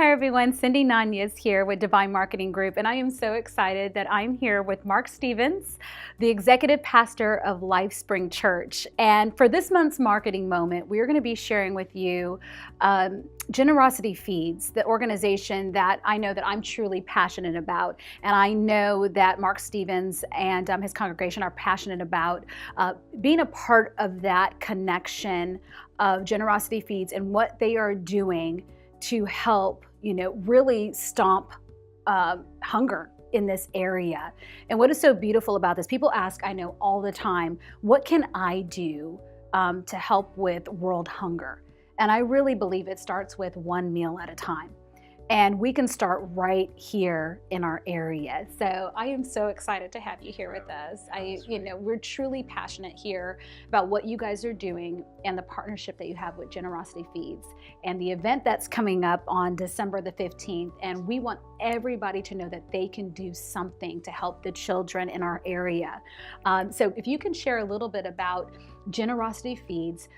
Everyone, Cindy Nanez here with Divine Marketing Group, and I am so excited that I'm here with Mark Stevens, the executive pastor of LifeSpring Church. And for this month's marketing moment, we're going to be sharing with you Generosity Feeds, the organization that I know that I'm truly passionate about, and I know that Mark Stevens and his congregation are passionate about being a part of that connection of Generosity Feeds and what they are doing to help really stomp hunger in this area. And what is so beautiful about this, people ask, I know all the time, what can I do to help with world hunger? And I really believe it starts with one meal at a time. And we can start right here in our area. So I am so excited to have you here with us. We're truly passionate here about what you guys are doing and the partnership that you have with Generosity Feeds and the event that's coming up on December the 15th. And we want everybody to know that they can do something to help the children in our area. So if you can share a little bit about Generosity Feeds,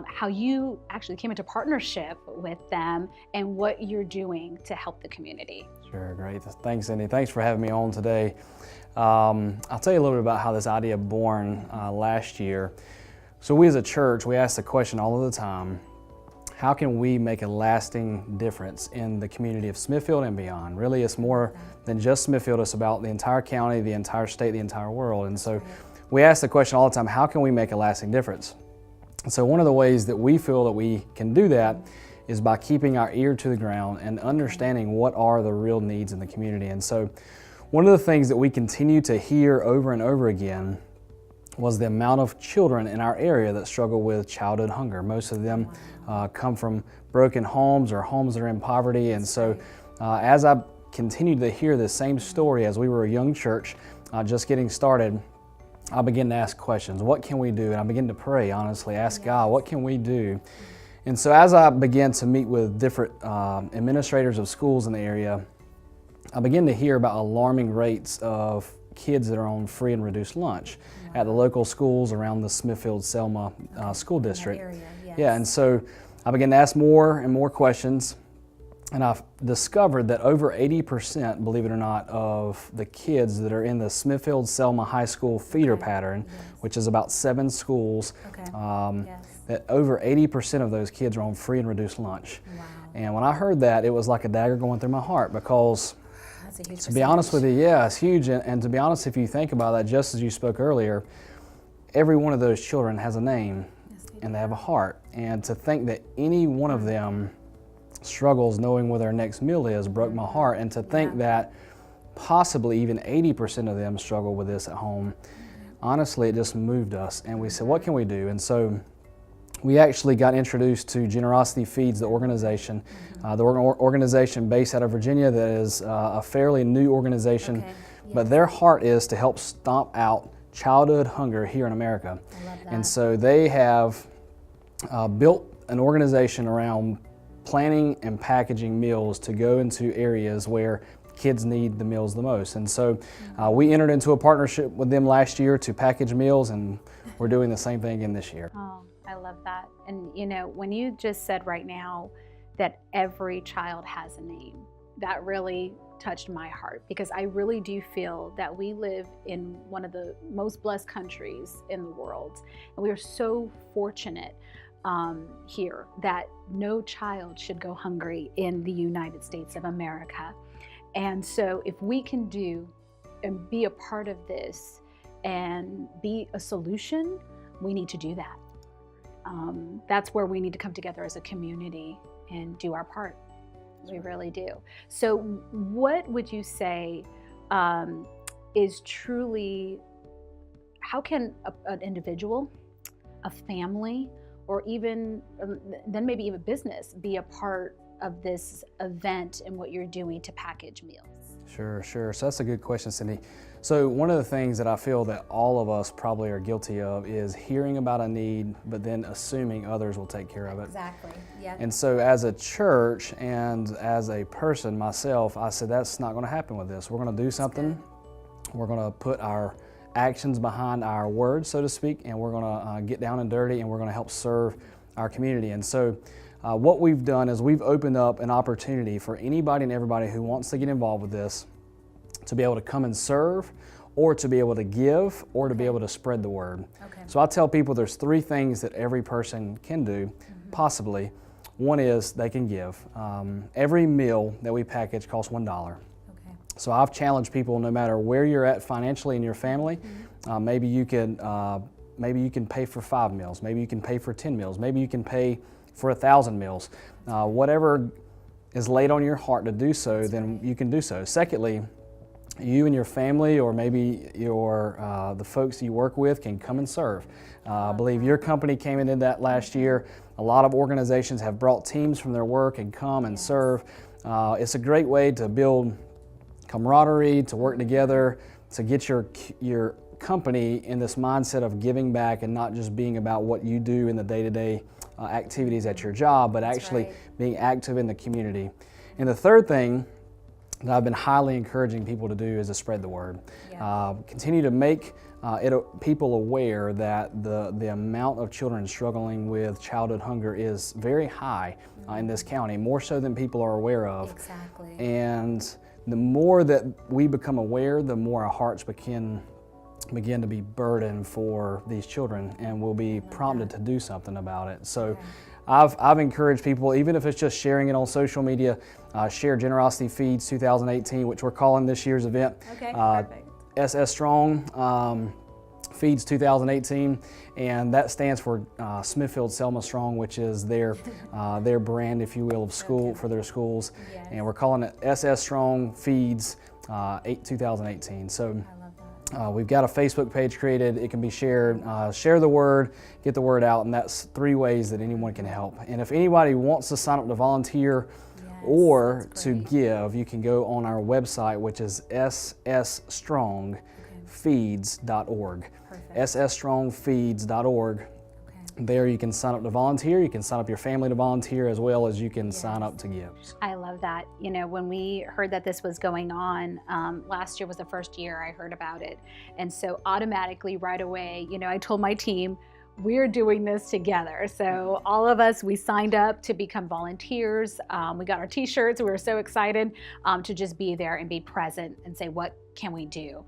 how you actually came into partnership with them and what you're doing to help the community. Sure, great. Thanks, Cindy. Thanks for having me on today. I'll tell you a little bit about how this idea born last year. So we as a church, we ask the question all of the time, how can we make a lasting difference in the community of Smithfield and beyond? Really, it's more than just Smithfield. It's about the entire county, the entire state, the entire world. And so we ask the question all the time, how can we make a lasting difference? So one of the ways that we feel that we can do that is by keeping our ear to the ground and understanding what are the real needs in the community. And so one of the things that we continue to hear over and over again was the amount of children in our area that struggle with childhood hunger. Most of them come from broken homes or homes that are in poverty. And so as I continued to hear the same story as we were a young church just getting started, I began to ask questions. What can we do? And I began to pray, honestly, ask God, what can we do? And so as I began to meet with different administrators of schools in the area, I began to hear about alarming rates of kids that are on free and reduced lunch at the local schools around the Smithfield-Selma school district. Area, yes. Yeah, and so I began to ask more and more questions. And I've discovered that over 80%, believe it or not, of the kids that are in the Smithfield-Selma High School feeder pattern, which is about 7 schools, that over 80% of those kids are on free and reduced lunch. Wow. And when I heard that, it was like a dagger going through my heart because, that's a huge to be honest with you, yeah, it's huge. And to be honest, if you think about that, just as you spoke earlier, every one of those children has a name and they have a heart. And to think that any one of them struggles knowing where their next meal is broke my heart. And to think that possibly even 80% of them struggle with this at home, honestly, it just moved us. And we said, what can we do? And so we actually got introduced to Generosity Feeds, the organization, the organization based out of Virginia that is a fairly new organization, but their heart is to help stomp out childhood hunger here in America. I love that. And so they have built an organization around planning and packaging meals to go into areas where kids need the meals the most. And so we entered into a partnership with them last year to package meals, and we're doing the same thing again this year. Oh, I love that. And when you just said right now that every child has a name, that really touched my heart, because I really do feel that we live in one of the most blessed countries in the world. And we are so fortunate here that no child should go hungry in the United States of America. And so if we can do and be a part of this and be a solution, we need to do that. That's where we need to come together as a community and do our part. We really do. So what would you say is truly, how can an individual, a family, or even then maybe even business be a part of this event and what you're doing to package meals? Sure. So that's a good question, Cindy. So one of the things that I feel that all of us probably are guilty of is hearing about a need, but then assuming others will take care of it. Exactly, yeah. And so as a church and as a person myself, I said, that's not gonna happen with this. We're gonna do something. We're gonna put our actions behind our words, so to speak, and we're gonna get down and dirty, and we're gonna help serve our community. And so what we've done is we've opened up an opportunity for anybody and everybody who wants to get involved with this to be able to come and serve, or to be able to give, or to be able to spread the word. Okay. So I tell people there's three things that every person can do, possibly. One is they can give. Every meal that we package costs $1. Okay. So I've challenged people, no matter where you're at financially in your family, maybe you can pay for 5 meals, maybe you can pay for 10 meals, maybe you can pay for 1,000 meals. Whatever is laid on your heart to do so, then you can do so. Secondly, you and your family, or maybe the folks you work with, can come and serve. I believe your company came and did that last year. A lot of organizations have brought teams from their work and come and serve. It's a great way to build camaraderie, to work together, to get your company in this mindset of giving back and not just being about what you do in the day-to-day activities at your job, but actually being active in the community. And the third thing that I've been highly encouraging people to do is to spread the word. Continue to make people aware that the amount of children struggling with childhood hunger is very high in this county, more so than people are aware of. Exactly. And the more that we become aware, the more our hearts begin to be burdened for these children, and we'll be prompted to do something about it. So I've encouraged people, even if it's just sharing it on social media, share Generosity Feeds 2018, which we're calling this year's event. Okay, perfect. SS Strong Feeds 2018, and that stands for Smithfield Selma Strong, which is their brand, if you will, of school for their schools. Yes. And we're calling it SS Strong Feeds 2018. So we've got a Facebook page created. It can be shared. Share the word, get the word out, and that's 3 ways that anyone can help. And if anybody wants to sign up to volunteer or to give, you can go on our website, which is ssstrongfeeds.org. ssstrongfeeds.org. There you can sign up to volunteer, you can sign up your family to volunteer, as well as you can sign up to give. I love that. You know, when we heard that this was going on, last year was the first year I heard about it. And so automatically right away, you know, I told my team, we're doing this together. So all of us, we signed up to become volunteers. We got our t-shirts. We were so excited to just be there and be present and say, what can we do?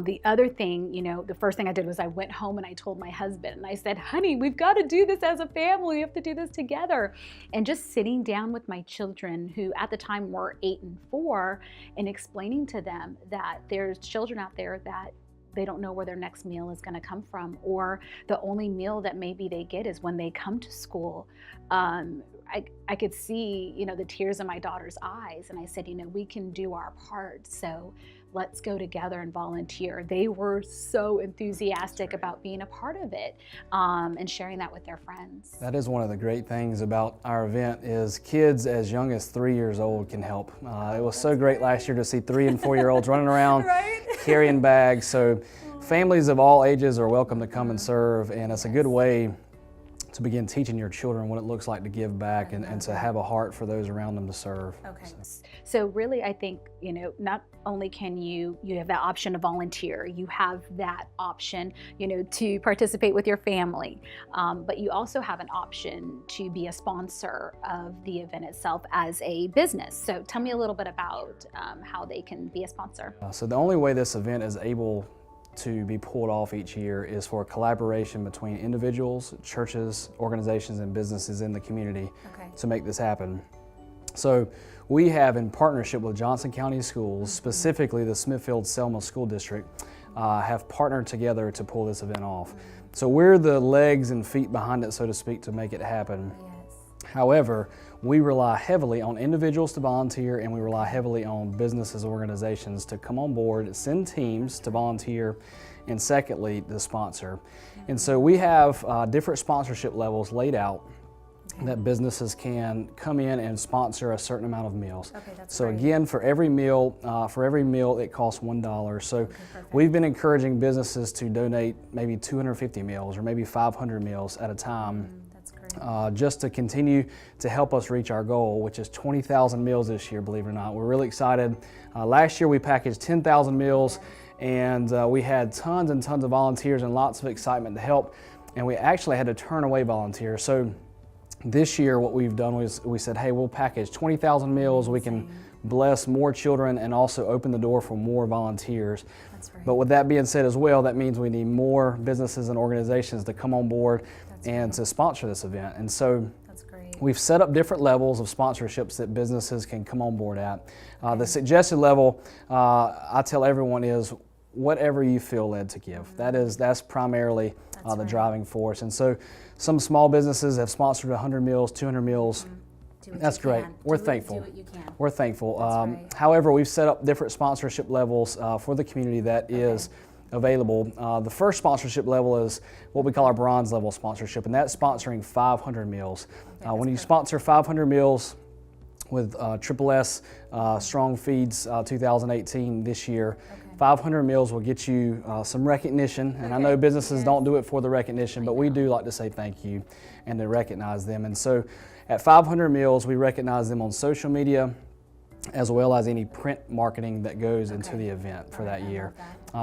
The other thing, you know, the first thing I did was I went home and I told my husband, and I said, honey, we've got to do this as a family. We have to do this together. And just sitting down with my children, who at the time were 8 and 4, and explaining to them that there's children out there that they don't know where their next meal is going to come from, or the only meal that maybe they get is when they come to school. I could see, you know, the tears in my daughter's eyes, and I said, you know, we can do our part, so let's go together and volunteer. They were so enthusiastic about being a part of it and sharing that with their friends. That is one of the great things about our event, is kids as young as 3 years old can help. It was so great last year to see 3 and 4 year olds running around carrying bags. So families of all ages are welcome to come and serve, and it's a good way to begin teaching your children what it looks like to give back and to have a heart for those around them to serve. Okay. So really, I think, you know, not only can you have that option to volunteer, you have that option, you know, to participate with your family, but you also have an option to be a sponsor of the event itself as a business. So tell me a little bit about how they can be a sponsor. So the only way this event is able to be pulled off each year is for a collaboration between individuals, churches, organizations, and businesses in the community to make this happen. So we have, in partnership with Johnson County Schools, specifically the Smithfield Selma School District, have partnered together to pull this event off. So we're the legs and feet behind it, so to speak, to make it happen. However, we rely heavily on individuals to volunteer, and we rely heavily on businesses, organizations to come on board, send teams to volunteer, and secondly, the sponsor. And so we have different sponsorship levels laid out that businesses can come in and sponsor a certain amount of meals. Okay, that's so great. again, for every meal it costs $1. So we've been encouraging businesses to donate maybe 250 meals or maybe 500 meals at a time. That's great. Just to continue to help us reach our goal, which is 20,000 meals this year, believe it or not. We're really excited. Last year we packaged 10,000 meals and we had tons and tons of volunteers and lots of excitement to help, and we actually had to turn away volunteers. So this year what we've done was we said, hey, we'll package 20,000 meals, we can bless more children and also open the door for more volunteers. That's right. But with that being said as well, that means we need more businesses and organizations to come on board to sponsor this event. And so we've set up different levels of sponsorships that businesses can come on board at. The suggested level, I tell everyone, is whatever you feel led to give. That's primarily the driving force. And so some small businesses have sponsored 100 meals, 200 meals. That's great. We're thankful. Do what you can. We're thankful. However, we've set up different sponsorship levels for the community that is available. The first sponsorship level is what we call our bronze level sponsorship, and that's sponsoring 500 meals. When you sponsor 500 meals with Triple S Strong Feeds 2018 this year, 500 meals will get you some recognition, and I know businesses don't do it for the recognition, but we do like to say thank you and to recognize them. And so at 500 meals, we recognize them on social media as well as any print marketing that goes into the event for that year.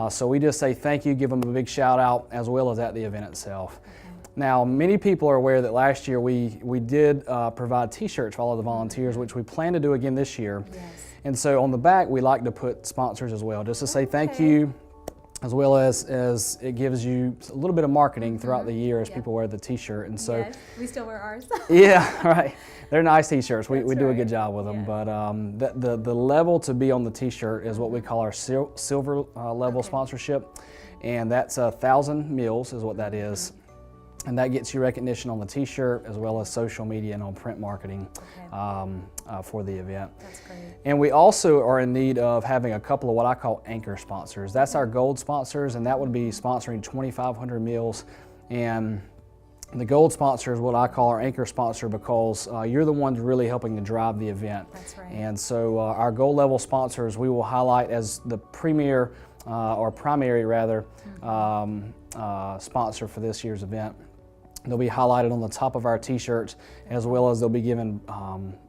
So we just say thank you, give them a big shout out, as well as at the event itself. Now, many people are aware that last year we did provide t-shirts for all of the volunteers, which we plan to do again this year. And so on the back, we like to put sponsors as well, just to say thank you, as well as it gives you a little bit of marketing throughout the year as people wear the t-shirt. And so we still wear ours. yeah, right. They're nice t-shirts. We do a good job with them. But the level to be on the t-shirt is what we call our silver level sponsorship. And that's 1,000 meals is what that is. And that gets you recognition on the t-shirt as well as social media and on print marketing for the event. That's great. And we also are in need of having a couple of what I call anchor sponsors. That's our gold sponsors, and that would be sponsoring 2,500 meals. And the gold sponsor is what I call our anchor sponsor because you're the ones really helping to drive the event. That's right. And so our gold level sponsors we will highlight as the premier or primary rather sponsor for this year's event. They'll be highlighted on the top of our t-shirts, as well as they'll be given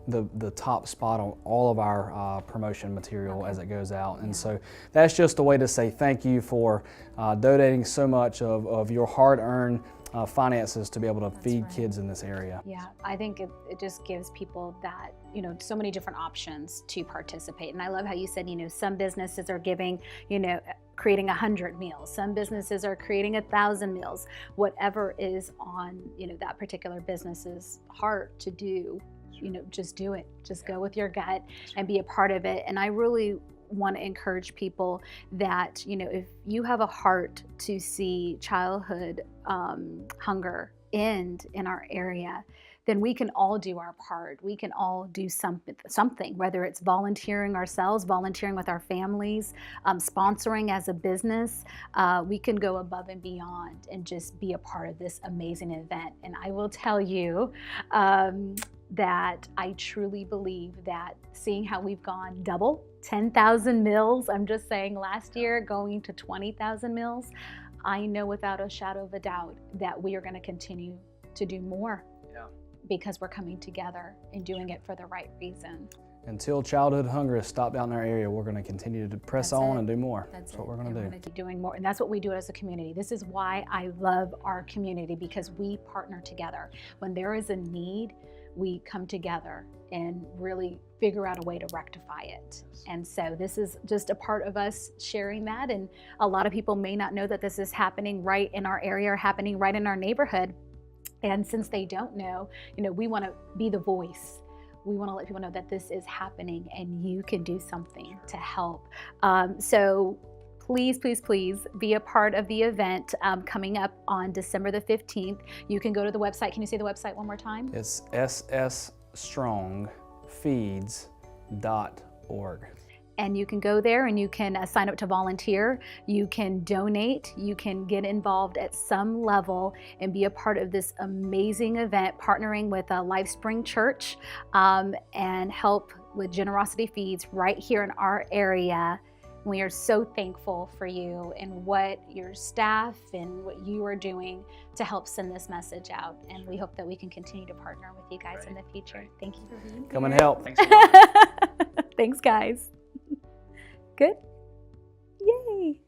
the top spot on all of our promotion material as it goes out. And so that's just a way to say thank you for donating so much of your hard-earned finances to be able to feed kids in this area. Yeah, I think it just gives people that, so many different options to participate. And I love how you said, some businesses are giving, creating 100 meals. Some businesses are creating 1,000 meals. Whatever is on, that particular business's heart to do, just do it. Just go with your gut and be a part of it. And I really want to encourage people that, if you have a heart to see childhood hunger end in our area, then we can all do our part. We can all do something, whether it's volunteering ourselves, volunteering with our families, sponsoring as a business. We can go above and beyond and just be a part of this amazing event. And I will tell you that I truly believe that seeing how we've gone double, 10,000 meals, I'm just saying last year going to 20,000 meals, I know without a shadow of a doubt that we are going to continue to do more. Because we're coming together and doing it for the right reason. Until childhood hunger is stopped out in our area, we're going to continue to press on and do more. That's what we're going to do. We're going to keep doing more, and that's what we do as a community. This is why I love our community, because we partner together. When there is a need, we come together and really figure out a way to rectify it. And so this is just a part of us sharing that, and a lot of people may not know that this is happening right in our area or happening right in our neighborhood. And since they don't know, we want to be the voice. We want to let people know that this is happening and you can do something to help. So please, please, please be a part of the event coming up on December the 15th. You can go to the website. Can you say the website one more time? It's ssstrongfeeds.org. And you can go there and you can sign up to volunteer, you can donate, you can get involved at some level and be a part of this amazing event, partnering with LifeSpring Church and help with Generosity Feeds right here in our area. We are so thankful for you and what your staff and what you are doing to help send this message out. And we hope that we can continue to partner with you guys in the future. Thank you for being here. Come and help. Thanks a lot. Thanks, guys. Good? Yay.